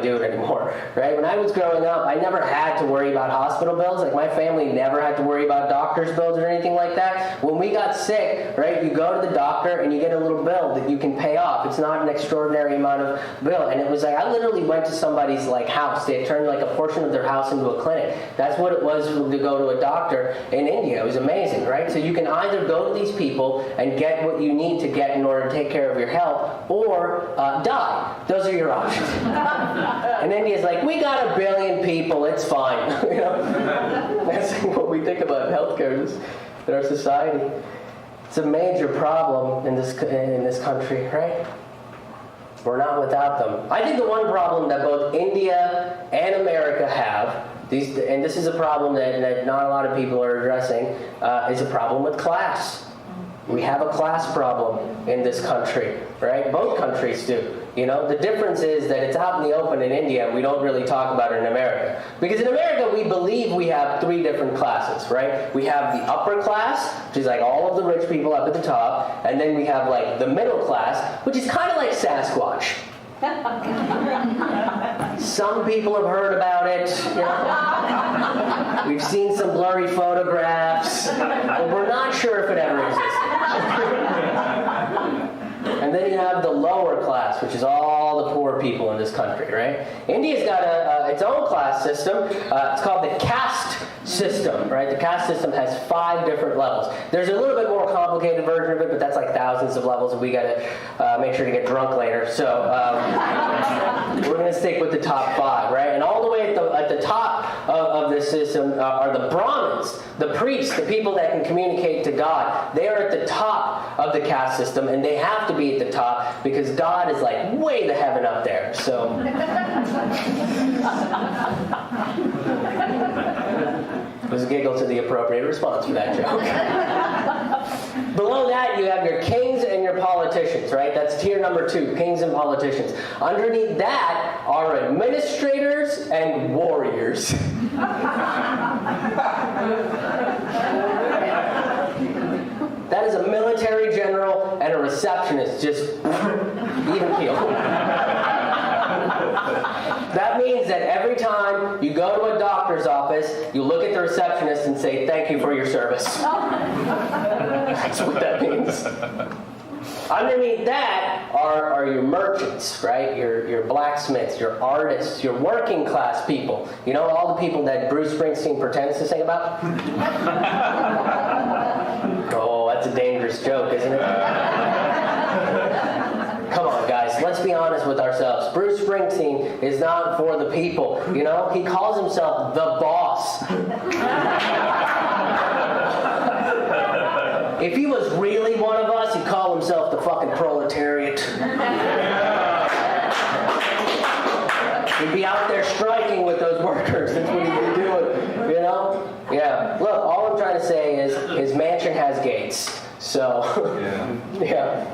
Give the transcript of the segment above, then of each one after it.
do it anymore, right? When I was growing up, I never had to worry about hospital bills. Like, my family never had to worry about doctor's bills or anything like that. When we got sick, right, you go to the doctor and you get a little bill that you can pay off. It's not an extraordinary amount of bill. And it was like, I literally went to somebody's like house. They had turned like a portion of their house into a clinic. That's what it was to go to a doctor in India. It was amazing, right? So you can either go to these people and get what you need to get in order to take care of your health, or die. Those are your options. And India's like, we got 1 billion people, it's fine. You know? That's what we think about healthcare in our society. It's a major problem in this country, right? We're not without them. I think the one problem that both India and America have, and this is a problem that not a lot of people are addressing, is a problem with class. We have a class problem in this country, right? Both countries do. You know, the difference is that it's out in the open in India, and we don't really talk about it in America. Because in America, we believe we have 3 different classes, right? We have the upper class, which is like all of the rich people up at the top, and then we have like the middle class, which is kind of like Sasquatch. Some people have heard about it. You know? We've seen some blurry photographs, but we're not sure if it ever existed. And then you have the lower class, which is all the poor people in this country, right? India's got its own class system. It's called the caste system, right? The caste system has 5 different levels. There's a little bit more complicated version of it, but that's like thousands of levels, and we got to make sure to get drunk later. So we're going to stick with the top 5, right? And all the way at the top of this system are the Brahmins, the priests, the people that can communicate to God. They are at the top of the caste system, and they have to be at the top because God is like way the heaven up there. So it was a giggle to the appropriate response for that joke. Below that, you have your kings and your politicians, right? That's tier number 2, kings and politicians. Underneath that are administrators and warriors. That is a military general and a receptionist, just even keel. That means that every time you go to a doctor's office, you look at the receptionist and say, "Thank you for your service." That's what that means. Underneath that are your merchants, right? Your blacksmiths, your artists, your working class people. You know, all the people that Bruce Springsteen pretends to sing about? Oh, that's a dangerous joke, isn't it? Come on, guys, let's be honest with ourselves. Bruce Springsteen is not for the people, you know? He calls himself the boss. If he was really one of us, he'd call himself the fucking proletariat. He'd be out there striking with those workers. That's what he'd be doing, you know? Yeah. Look, all I'm trying to say is his mansion has gates. So, yeah.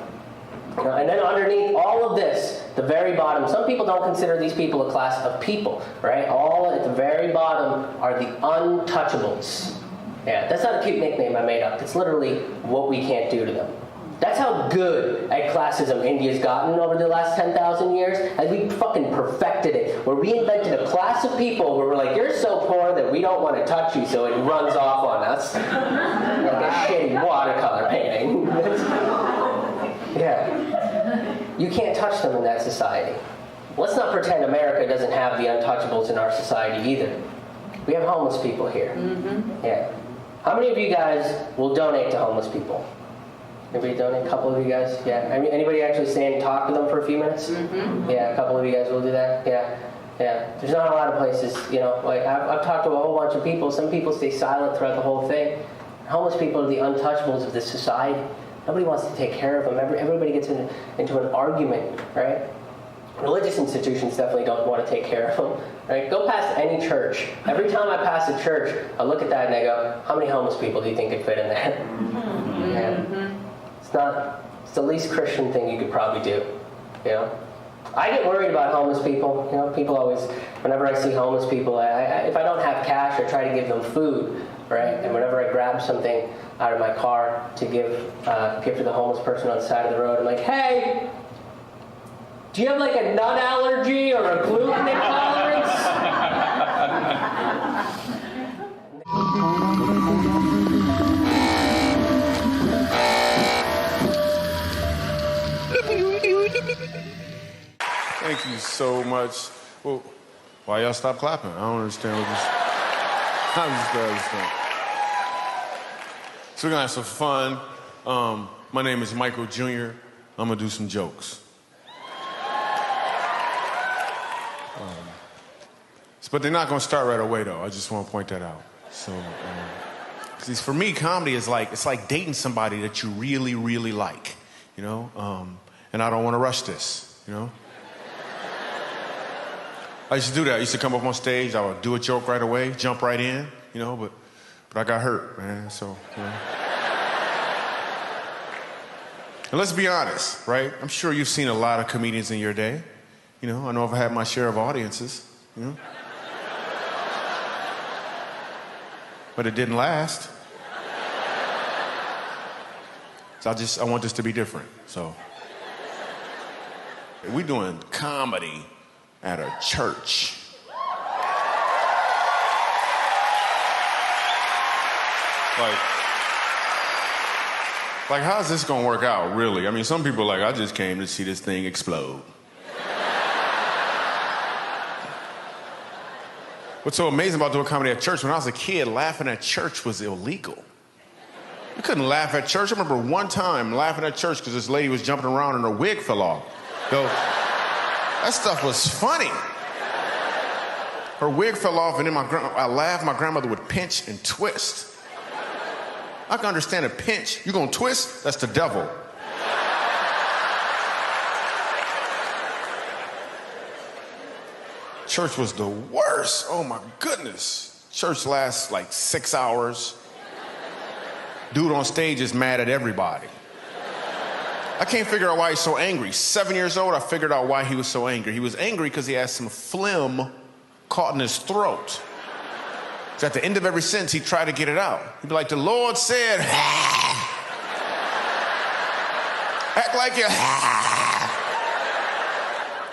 And then underneath all of this, the very bottom, some people don't consider these people a class of people, right? All at the very bottom are the untouchables. Yeah, that's not a cute nickname I made up. It's literally what we can't do to them. That's how good at classism India's gotten over the last 10,000 years. And we fucking perfected it. Where we invented a class of people where we're like, you're so poor that we don't want to touch you, so it runs off on us. Like a shitty watercolor painting. Yeah. You can't touch them in that society. Let's not pretend America doesn't have the untouchables in our society either. We have homeless people here. Mm-hmm. Yeah. How many of you guys will donate to homeless people? Anybody donate? A couple of you guys? Yeah. I mean, anybody actually stand and talk to them for a few minutes? Mm-hmm. Yeah, a couple of you guys will do that? Yeah. Yeah. There's not a lot of places, you know, like I've talked to a whole bunch of people. Some people stay silent throughout the whole thing. Homeless people are the untouchables of this society. Nobody wants to take care of them. Everybody gets into an argument, right? Religious institutions definitely don't want to take care of them, right? Go past any church. Every time I pass a church, I look at that and I go, how many homeless people do you think could fit in there? Mm-hmm. Yeah. It's the least Christian thing you could probably do, you know? I get worried about homeless people. You know, people always, whenever I see homeless people, if I don't have cash, I try to give them food, right? And whenever I grab something out of my car to give to the homeless person on the side of the road, I'm like, hey, do you have like a nut allergy or a gluten so much. Well, why y'all stop clapping? I don't understand what this... I'm just glad it's fun. So we're gonna have some fun. My name is Michael Jr. I'm gonna do some jokes. But they're not gonna start right away though. I just wanna point that out. So, because for me, comedy is like, it's like dating somebody that you really, really like, you know? And I don't wanna rush this, you know? I used to do that. I used to come up on stage, I would do a joke right away, jump right in, you know, but I got hurt, man, so, you know. And let's be honest, right? I'm sure you've seen a lot of comedians in your day. You know, I know I've had my share of audiences, you know? But it didn't last. So I want this to be different, so. We're doing comedy at a church. Like, how's this gonna work out, really? I mean, some people are like, I just came to see this thing explode. What's so amazing about doing comedy at church, when I was a kid, laughing at church was illegal. You couldn't laugh at church. I remember one time laughing at church because this lady was jumping around and her wig fell off. So, that stuff was funny. Her wig fell off and then I laughed, my grandmother would pinch and twist. I can understand a pinch. You gonna twist? That's the devil. Church was the worst. Oh my goodness. Church lasts like 6 hours. Dude on stage is mad at everybody. I can't figure out why he's so angry. 7 years old, I figured out why he was so angry. He was angry because he had some phlegm caught in his throat. So at the end of every sentence, he'd try to get it out. He'd be like, the Lord said, act like you.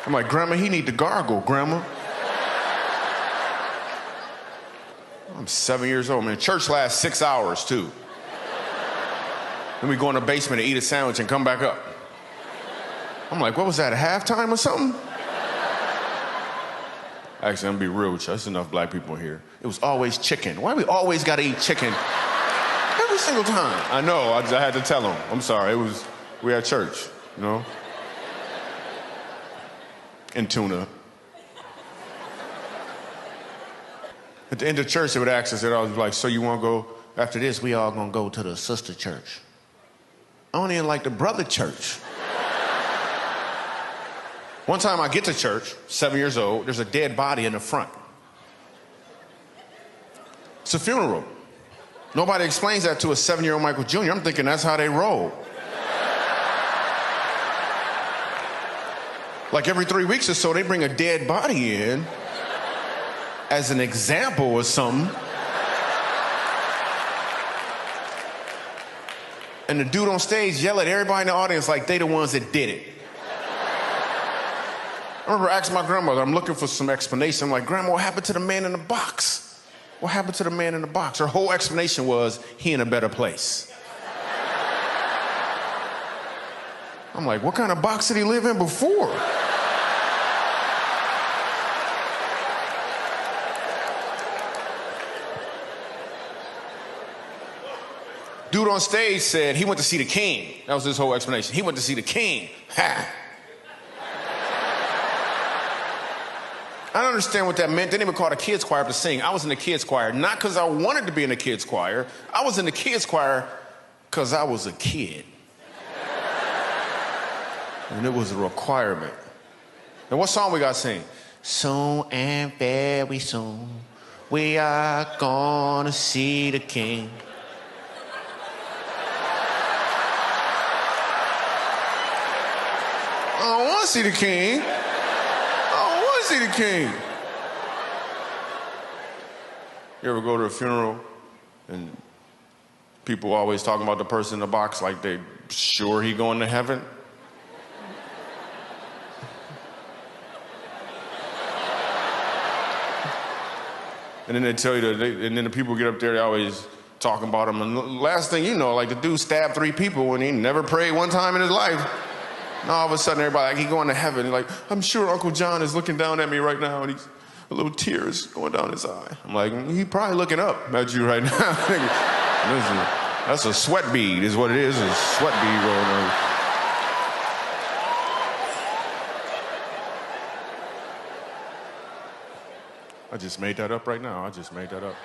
I'm like, Grandma, he need to gargle, Grandma. I'm 7 years old, man. Church lasts 6 hours, too. Then we go in the basement and eat a sandwich and come back up. I'm like, what was that, halftime or something? Actually, I'm gonna be real with you. There's enough black people here. It was always chicken. Why we always gotta eat chicken every single time? I know, I had to tell them. I'm sorry, we at church, you know? And tuna. At the end of church, they would ask us, they'd always be like, so you wanna go, after this, we all gonna go to the sister church. I don't even like the brother church. One time I get to church, 7 years old, there's a dead body in the front. It's a funeral. Nobody explains that to a 7-year-old Michael Jr. I'm thinking that's how they roll. Like every 3 weeks or so, they bring a dead body in as an example or something. And the dude on stage yell at everybody in the audience like they the ones that did it. I remember asking my grandmother, I'm looking for some explanation. I'm like, Grandma, what happened to the man in the box? What happened to the man in the box? Her whole explanation was, he in a better place. I'm like, what kind of box did he live in before? Dude on stage said he went to see the king. That was his whole explanation. He went to see the king. Ha! I don't understand what that meant. They didn't even call the kids choir to sing. I was in the kids choir, not because I wanted to be in the kids choir. I was in the kids choir because I was a kid. And it was a requirement. And what song we got to sing? Soon and very soon, we are gonna see the king. I don't want to see the king. See the king. You ever go to a funeral and people always talking about the person in the box like they sure he going to heaven? And then they tell you that, and then the people get up there, they always talking about him. And last thing you know, like the dude stabbed 3 people and he never prayed one time in his life. And all of a sudden, everybody, like, he going to heaven. He's like, I'm sure Uncle John is looking down at me right now, and a little tear is going down his eye. I'm like, he's probably looking up at you right now. Listen, that's a sweat bead, is what it is. A sweat bead rolling on. I just made that up right now. I just made that up.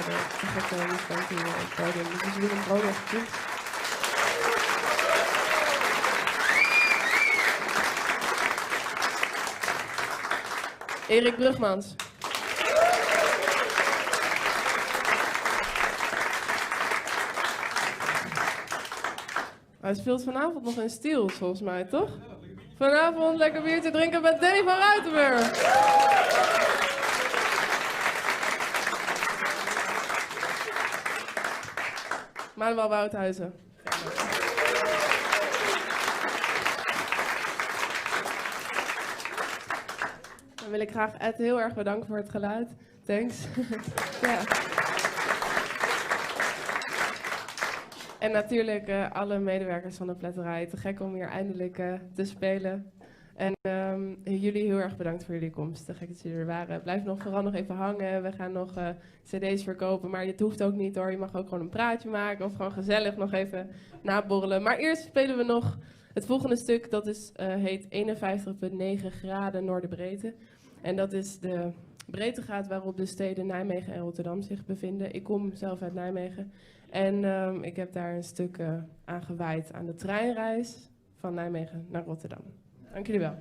voor de gekke muzikanten hier op het podium. Dus Willem Broder, goed. Erik Brugmans. Hij speelt vanavond nog in Stiels, volgens mij, toch? Vanavond lekker biertje drinken met Danny van Ruitenburg. Manuel Woudhuizen. Dan wil ik graag Ed heel erg bedanken voor het geluid. Thanks. Ja. En natuurlijk alle medewerkers van de Pletterij. Te gek om hier eindelijk te spelen. En jullie heel erg bedankt voor jullie komst. Te gek dat jullie er waren. Blijf vooral nog even hangen. We gaan nog cd's verkopen. Maar dit hoeft ook niet hoor. Je mag ook gewoon een praatje maken. Of gewoon gezellig nog even naborrelen. Maar eerst spelen we nog het volgende stuk. Dat is, heet 51,9 graden Noorderbreedte. En dat is de breedtegraad waarop de steden Nijmegen en Rotterdam zich bevinden. Ik kom zelf uit Nijmegen. En ik heb daar een stuk aan gewijd aan de treinreis van Nijmegen naar Rotterdam. Dank jullie wel.